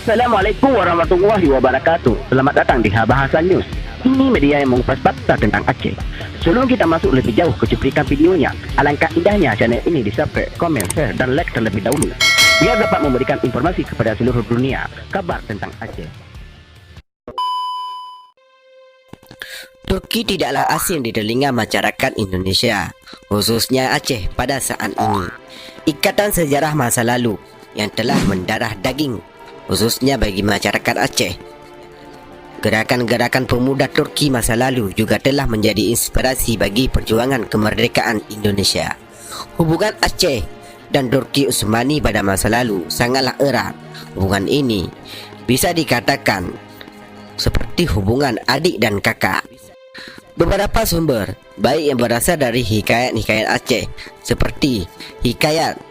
Assalamualaikum warahmatullahi wabarakatuh. Selamat datang di Bahasa News. Ini media yang mengupas fakta tentang Aceh. Sebelum kita masuk lebih jauh ke cuplikan videonya, alangkah indahnya channel ini di-subscribe, komen, share, dan like terlebih dahulu, biar dapat memberikan informasi kepada seluruh dunia kabar tentang Aceh. Turki tidaklah asing di telinga masyarakat Indonesia, khususnya Aceh pada saat ini. Ikatan sejarah masa lalu yang telah mendarah daging, khususnya bagi masyarakat Aceh. Gerakan-gerakan pemuda Turki masa lalu juga telah menjadi inspirasi bagi perjuangan kemerdekaan Indonesia. Hubungan Aceh dan Turki Utsmani pada masa lalu sangatlah erat. Hubungan ini bisa dikatakan seperti hubungan adik dan kakak. Beberapa sumber, baik yang berasal dari hikayat-hikayat Aceh seperti Hikayat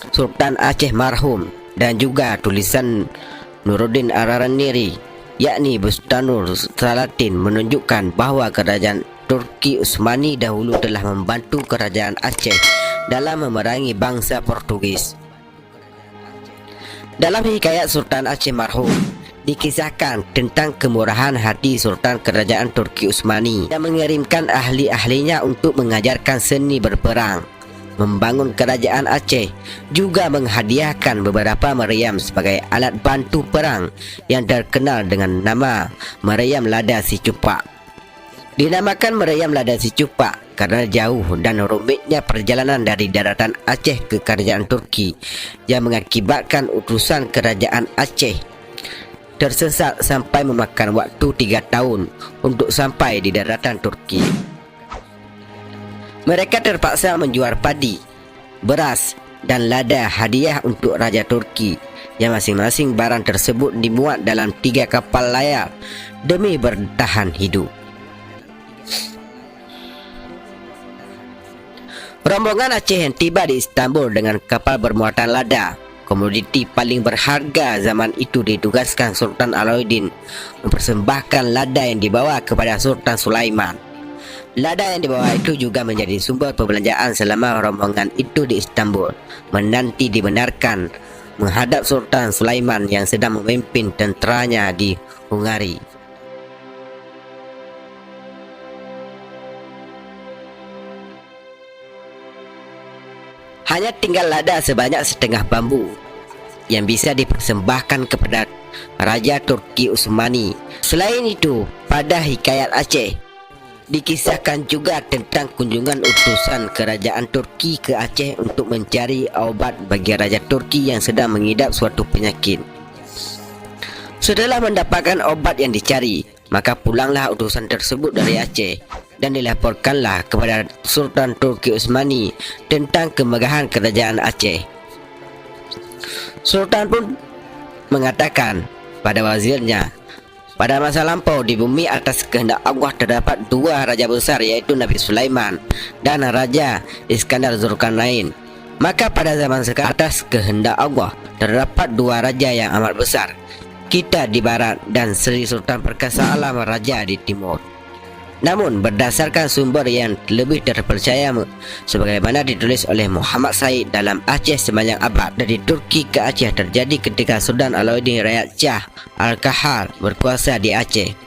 Sultan Aceh Marhum dan juga tulisan Nuruddin Araraniri, yakni Bustanul Salatin, menunjukkan bahawa kerajaan Turki Utsmani dahulu telah membantu kerajaan Aceh dalam memerangi bangsa Portugis. Dalam hikayat Sultan Aceh Marhum dikisahkan tentang kemurahan hati Sultan Kerajaan Turki Utsmani yang mengirimkan ahli-ahlinya untuk mengajarkan seni berperang, membangun kerajaan Aceh, juga menghadiahkan beberapa meriam sebagai alat bantu perang yang terkenal dengan nama meriam Lada Si Cupak. Dinamakan meriam Lada Si Cupak karena jauh dan rumitnya perjalanan dari daratan Aceh ke kerajaan Turki yang mengakibatkan utusan kerajaan Aceh tersesat sampai memakan waktu 3 tahun untuk sampai di daratan Turki. Mereka terpaksa menjual padi, beras, dan lada hadiah untuk Raja Turki, yang masing-masing barang tersebut dimuat dalam 3 kapal layar demi bertahan hidup. Rombongan Aceh yang tiba di Istanbul dengan kapal bermuatan lada, komoditi paling berharga zaman itu, ditugaskan Sultan Alauddin mempersembahkan lada yang dibawa kepada Sultan Sulaiman. Lada yang dibawa itu juga menjadi sumber perbelanjaan selama rombongan itu di Istanbul, menanti dibenarkan menghadap Sultan Sulaiman yang sedang memimpin tenteranya di Hungari. Hanya tinggal lada sebanyak setengah bambu yang bisa dipersembahkan kepada Raja Turki Utsmani. Selain itu, pada hikayat Aceh dikisahkan juga tentang kunjungan utusan kerajaan Turki ke Aceh untuk mencari obat bagi Raja Turki yang sedang mengidap suatu penyakit. Setelah mendapatkan obat yang dicari, maka pulanglah utusan tersebut dari Aceh dan dilaporkanlah kepada Sultan Turki Utsmani tentang kemegahan kerajaan Aceh. Sultan pun mengatakan pada wazirnya, pada masa lampau di bumi atas kehendak Allah terdapat 2 raja besar, yaitu Nabi Sulaiman dan Raja Iskandar Zulkarnain. Maka pada zaman sekarang atas kehendak Allah terdapat 2 raja yang amat besar, kita di barat dan Sri Sultan Perkasa Alam Raja di timur. Namun berdasarkan sumber yang lebih terpercaya sebagaimana ditulis oleh Muhammad Said dalam Aceh Sepanjang Abad, dari Turki ke Aceh terjadi ketika Sultan Alauddin Rakyat Shah Al-Kahar berkuasa di Aceh.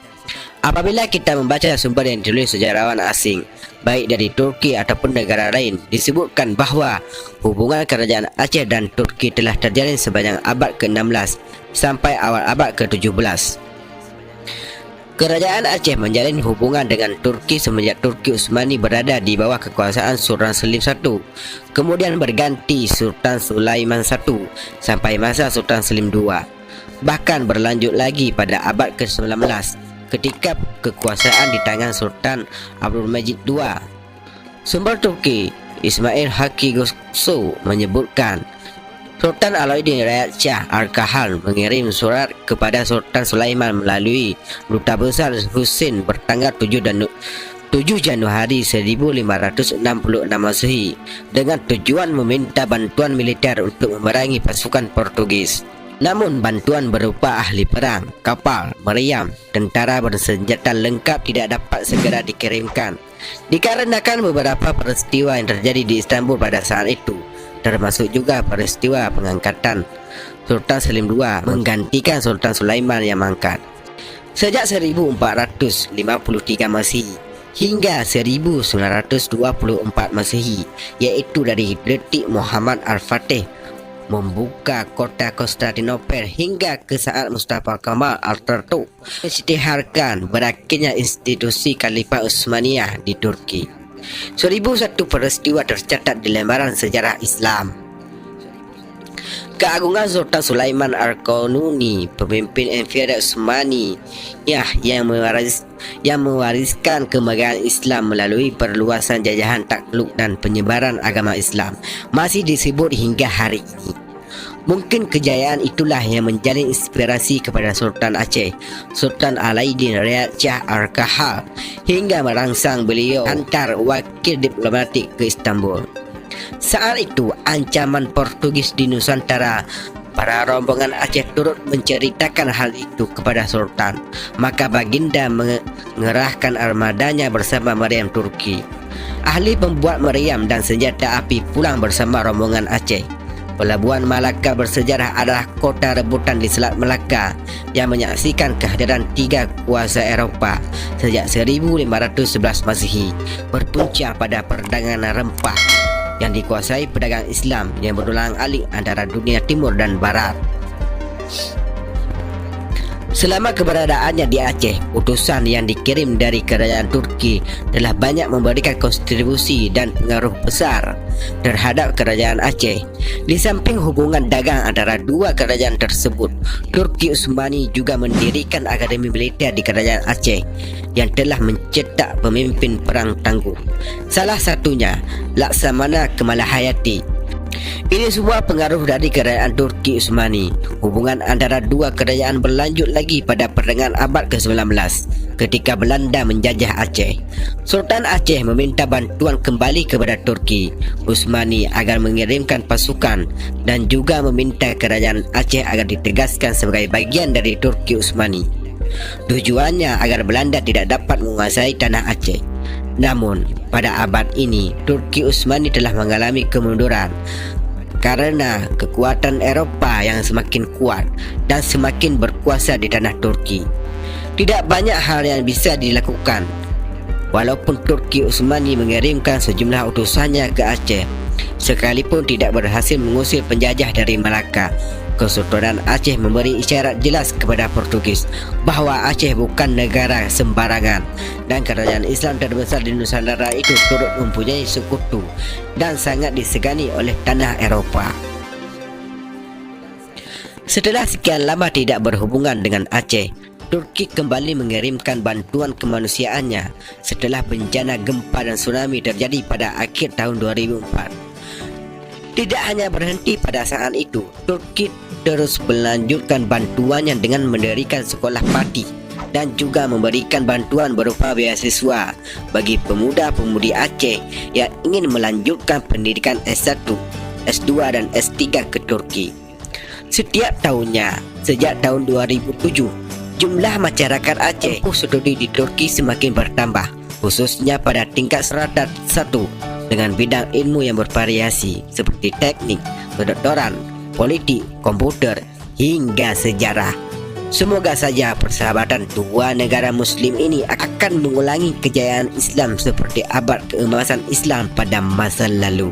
Apabila kita membaca sumber yang ditulis sejarawan asing, baik dari Turki ataupun negara lain, disebutkan bahawa hubungan kerajaan Aceh dan Turki telah terjalin sepanjang abad ke-16 sampai awal abad ke-17. Kerajaan Aceh menjalin hubungan dengan Turki semenjak Turki Utsmani berada di bawah kekuasaan Sultan Selim I, kemudian berganti Sultan Sulaiman I sampai masa Sultan Selim II. Bahkan berlanjut lagi pada abad ke-19 ketika kekuasaan di tangan Sultan Abdul Majid II. Sumber Turki Ismail Haqqi Gussu menyebutkan Sultan Alauddin Rakyat Shah Al-Kahar mengirim surat kepada Sultan Sulaiman melalui Duta Besar Husin bertanggal 7 Januari 1566 Masehi dengan tujuan meminta bantuan militer untuk memerangi pasukan Portugis. Namun bantuan berupa ahli perang, kapal, meriam, tentara bersenjata lengkap tidak dapat segera dikirimkan dikarenakan beberapa peristiwa yang terjadi di Istanbul pada saat itu, termasuk juga peristiwa pengangkatan Sultan Selim II menggantikan Sultan Sulaiman yang mangkat. Sejak 1453 Masehi hingga 1924 Masehi, iaitu dari detik Muhammad Al-Fatih membuka kota Konstantinopel hingga ke saat Mustafa Kemal Atatürk mengisytiharkan berakhirnya institusi Khalifah Utsmaniyah di Turki. 1001 peristiwa tercatat di lembaran sejarah Islam. Keagungan Sultan Sulaiman Al-Qanuni, pemimpin Imperial Utsmani yang mewariskan kemegahan Islam melalui perluasan jajahan takluk dan penyebaran agama Islam, masih disebut hingga hari ini. Mungkin kejayaan itulah yang menjalin inspirasi kepada Sultan Aceh, Sultan Alauddin Riyad Shah Al-Kahal, hingga merangsang beliau hantar wakil diplomatik ke Istanbul. Saat itu ancaman Portugis di Nusantara, para rombongan Aceh turut menceritakan hal itu kepada Sultan. Maka baginda mengerahkan armadanya bersama meriam Turki. Ahli pembuat meriam dan senjata api pulang bersama rombongan Aceh. Pelabuhan Malaka bersejarah adalah kota rebutan di Selat Melaka yang menyaksikan kehadiran 3 kuasa Eropah sejak 1511 Masehi, berpunca pada perdagangan rempah yang dikuasai pedagang Islam yang berulang-alik antara dunia timur dan barat. Selama keberadaannya di Aceh, utusan yang dikirim dari kerajaan Turki telah banyak memberikan kontribusi dan pengaruh besar terhadap kerajaan Aceh. Di samping hubungan dagang antara dua kerajaan tersebut, Turki Utsmani juga mendirikan akademi militer di kerajaan Aceh yang telah mencetak pemimpin perang tangguh. Salah satunya Laksamana Kemalahayati. Ini semua pengaruh dari kerajaan Turki Utsmani. Hubungan antara dua kerajaan berlanjut lagi pada pertengahan abad ke-19 ketika Belanda menjajah Aceh. Sultan Aceh meminta bantuan kembali kepada Turki Utsmani agar mengirimkan pasukan dan juga meminta kerajaan Aceh agar ditegaskan sebagai bagian dari Turki Utsmani. Tujuannya agar Belanda tidak dapat menguasai tanah Aceh. Namun, pada abad ini, Turki Utsmani telah mengalami kemunduran karena kekuatan Eropah yang semakin kuat dan semakin berkuasa di tanah Turki. Tidak banyak hal yang bisa dilakukan. Walaupun Turki Utsmani mengirimkan sejumlah utusannya ke Aceh, sekalipun tidak berhasil mengusir penjajah dari Malaka, Kesultanan Aceh memberi isyarat jelas kepada Portugis bahawa Aceh bukan negara sembarangan dan kerajaan Islam terbesar di Nusantara itu turut mempunyai sekutu dan sangat disegani oleh tanah Eropah. Setelah sekian lama tidak berhubungan dengan Aceh, Turki kembali mengirimkan bantuan kemanusiaannya setelah bencana gempa dan tsunami terjadi pada akhir tahun 2004. Tidak hanya berhenti pada saat itu, Turki terus melanjutkan bantuannya dengan mendirikan sekolah parti dan juga memberikan bantuan berupa beasiswa bagi pemuda-pemudi Aceh yang ingin melanjutkan pendidikan S1, S2 dan S3 ke Turki. Setiap tahunnya, sejak tahun 2007, jumlah masyarakat Aceh studi di Turki semakin bertambah, khususnya pada tingkat serata 1 dengan bidang ilmu yang bervariasi seperti teknik, kedokteran, politik, komputer, hingga sejarah. Semoga saja persahabatan dua negara Muslim ini akan mengulangi kejayaan Islam seperti abad keemasan Islam pada masa lalu.